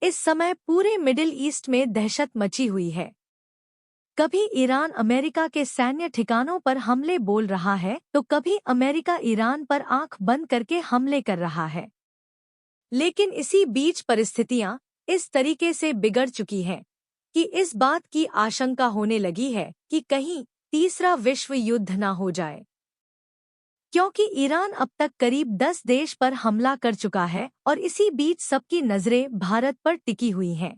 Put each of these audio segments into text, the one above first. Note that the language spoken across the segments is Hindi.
इस समय पूरे मिडिल ईस्ट में दहशत मची हुई है। कभी ईरान अमेरिका के सैन्य ठिकानों पर हमले बोल रहा है तो कभी अमेरिका ईरान पर आंख बंद करके हमले कर रहा है। लेकिन इसी बीच परिस्थितियां इस तरीके से बिगड़ चुकी हैं कि इस बात की आशंका होने लगी है कि कहीं तीसरा विश्व युद्ध न हो जाए, क्योंकि ईरान अब तक करीब 10 देश पर हमला कर चुका है और इसी बीच सबकी नजरें भारत पर टिकी हुई हैं।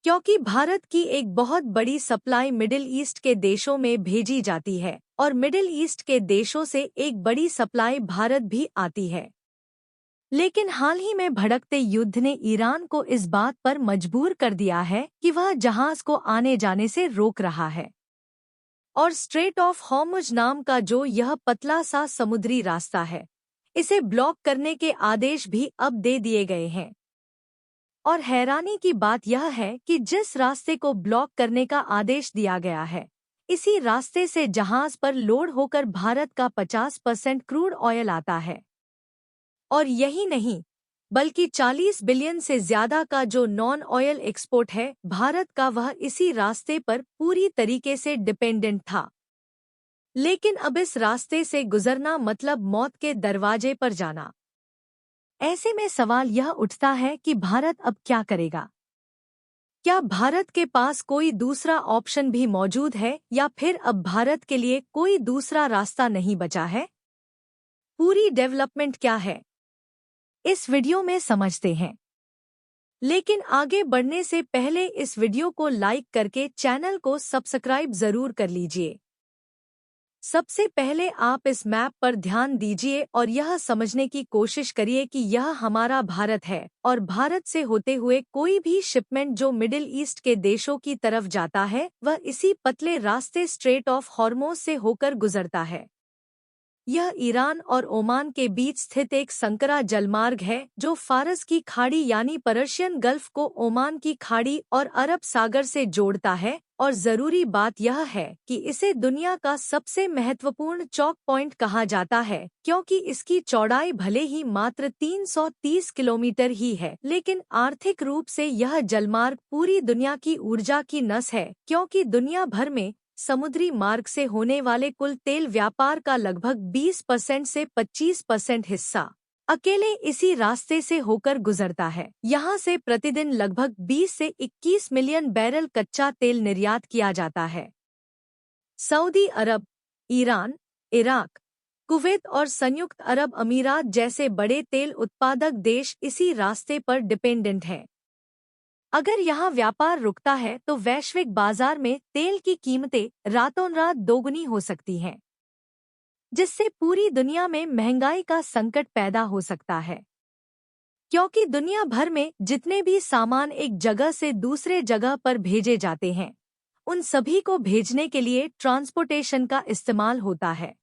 क्योंकि भारत की एक बहुत बड़ी सप्लाई मिडिल ईस्ट के देशों में भेजी जाती है और मिडिल ईस्ट के देशों से एक बड़ी सप्लाई भारत भी आती है। लेकिन हाल ही में भड़कते युद्ध ने ईरान को इस बात पर मजबूर कर दिया है कि वह जहाज को आने जाने से रोक रहा है और स्ट्रेट ऑफ हॉर्मुज नाम का जो यह पतला सा समुद्री रास्ता है, इसे ब्लॉक करने के आदेश भी अब दे दिए गए हैं। और हैरानी की बात यह है कि जिस रास्ते को ब्लॉक करने का आदेश दिया गया है, इसी रास्ते से जहाज पर लोड होकर भारत का 50% क्रूड ऑयल आता है। और यही नहीं, बल्कि 40 बिलियन से ज्यादा का जो नॉन ऑयल एक्सपोर्ट है भारत का, वह इसी रास्ते पर पूरी तरीके से डिपेंडेंट था। लेकिन अब इस रास्ते से गुजरना मतलब मौत के दरवाजे पर जाना। ऐसे में सवाल यह उठता है कि भारत अब क्या करेगा? क्या भारत के पास कोई दूसरा ऑप्शन भी मौजूद है या फिर अब भारत के लिए कोई दूसरा रास्ता नहीं बचा है? पूरी डेवलपमेंट क्या है, इस वीडियो में समझते हैं। लेकिन आगे बढ़ने से पहले इस वीडियो को लाइक करके चैनल को सब्सक्राइब जरूर कर लीजिए। सबसे पहले आप इस मैप पर ध्यान दीजिए और यह समझने की कोशिश करिए कि यह हमारा भारत है और भारत से होते हुए कोई भी शिपमेंट जो मिडिल ईस्ट के देशों की तरफ जाता है वह इसी पतले रास्ते स्ट्रेट ऑफ हॉर्मुज से होकर गुजरता है। यह ईरान और ओमान के बीच स्थित एक संकरा जलमार्ग है जो फारस की खाड़ी यानी पर्शियन गल्फ को ओमान की खाड़ी और अरब सागर से जोड़ता है। और जरूरी बात यह है कि इसे दुनिया का सबसे महत्वपूर्ण चौक पॉइंट कहा जाता है, क्योंकि इसकी चौड़ाई भले ही मात्र 330 किलोमीटर ही है, लेकिन आर्थिक रूप से यह जलमार्ग पूरी दुनिया की ऊर्जा की नस है, क्योंकि दुनिया भर में समुद्री मार्ग से होने वाले कुल तेल व्यापार का लगभग 20% से 25% हिस्सा अकेले इसी रास्ते से होकर गुजरता है। यहाँ से प्रतिदिन लगभग 20 से 21 मिलियन बैरल कच्चा तेल निर्यात किया जाता है। सऊदी अरब, ईरान, इराक, कुवैत और संयुक्त अरब अमीरात जैसे बड़े तेल उत्पादक देश इसी रास्ते पर डिपेंडेंट हैं। अगर यहाँ व्यापार रुकता है तो वैश्विक बाजार में तेल की कीमतें रातों रात दोगुनी हो सकती हैं, जिससे पूरी दुनिया में महंगाई का संकट पैदा हो सकता है। क्योंकि दुनिया भर में जितने भी सामान एक जगह से दूसरे जगह पर भेजे जाते हैं, उन सभी को भेजने के लिए ट्रांसपोर्टेशन का इस्तेमाल होता है।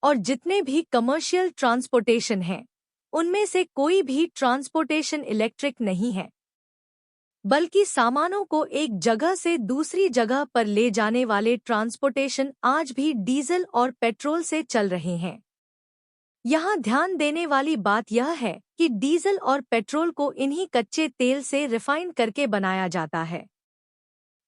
और जितने भी कमर्शियल ट्रांसपोर्टेशन हैं, उनमें से कोई भी ट्रांसपोर्टेशन इलेक्ट्रिक नहीं है, बल्कि सामानों को एक जगह से दूसरी जगह पर ले जाने वाले ट्रांसपोर्टेशन आज भी डीजल और पेट्रोल से चल रहे हैं। यहाँ ध्यान देने वाली बात यह है कि डीजल और पेट्रोल को इन्हीं कच्चे तेल से रिफाइन करके बनाया जाता है।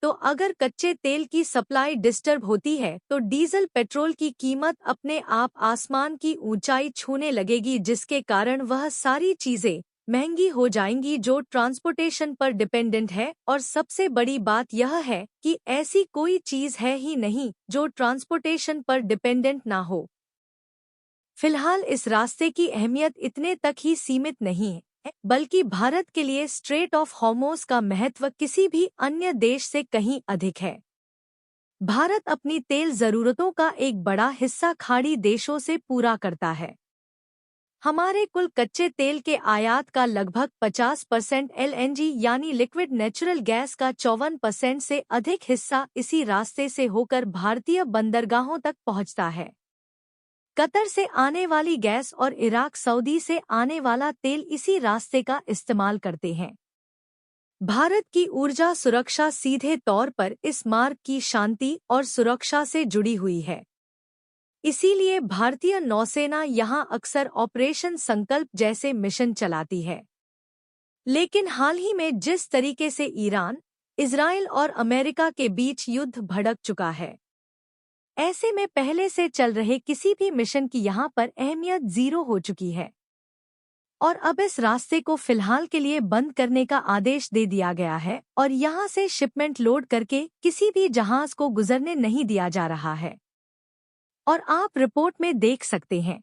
तो अगर कच्चे तेल की सप्लाई डिस्टर्ब होती है तो डीजल पेट्रोल की कीमत अपने आप आसमान की ऊंचाई छूने लगेगी, जिसके कारण वह सारी चीजें महंगी हो जाएंगी जो ट्रांसपोर्टेशन पर डिपेंडेंट है। और सबसे बड़ी बात यह है कि ऐसी कोई चीज है ही नहीं जो ट्रांसपोर्टेशन पर डिपेंडेंट ना हो। फिलहाल इस रास्ते की अहमियत इतने तक ही सीमित नहीं है, बल्कि भारत के लिए स्ट्रेट ऑफ हॉर्मुज का महत्व किसी भी अन्य देश से कहीं अधिक है। भारत अपनी तेल जरूरतों का एक बड़ा हिस्सा खाड़ी देशों से पूरा करता है। हमारे कुल कच्चे तेल के आयात का लगभग 50% एलएनजी यानी लिक्विड नेचुरल गैस का 54% से अधिक हिस्सा इसी रास्ते से होकर भारतीय बंदरगाहों तक पहुंचता है। कतर से आने वाली गैस और इराक सऊदी से आने वाला तेल इसी रास्ते का इस्तेमाल करते हैं। भारत की ऊर्जा सुरक्षा सीधे तौर पर इस मार्ग की शांति और सुरक्षा से जुड़ी हुई है। इसीलिए भारतीय नौसेना यहाँ अक्सर ऑपरेशन संकल्प जैसे मिशन चलाती है। लेकिन हाल ही में जिस तरीके से ईरान, इजराइल और अमेरिका के बीच युद्ध भड़क चुका है, ऐसे में पहले से चल रहे किसी भी मिशन की यहाँ पर अहमियत जीरो हो चुकी है और अब इस रास्ते को फिलहाल के लिए बंद करने का आदेश दे दिया गया है और यहाँ से शिपमेंट लोड करके किसी भी जहाज को गुजरने नहीं दिया जा रहा है। और आप रिपोर्ट में देख सकते हैं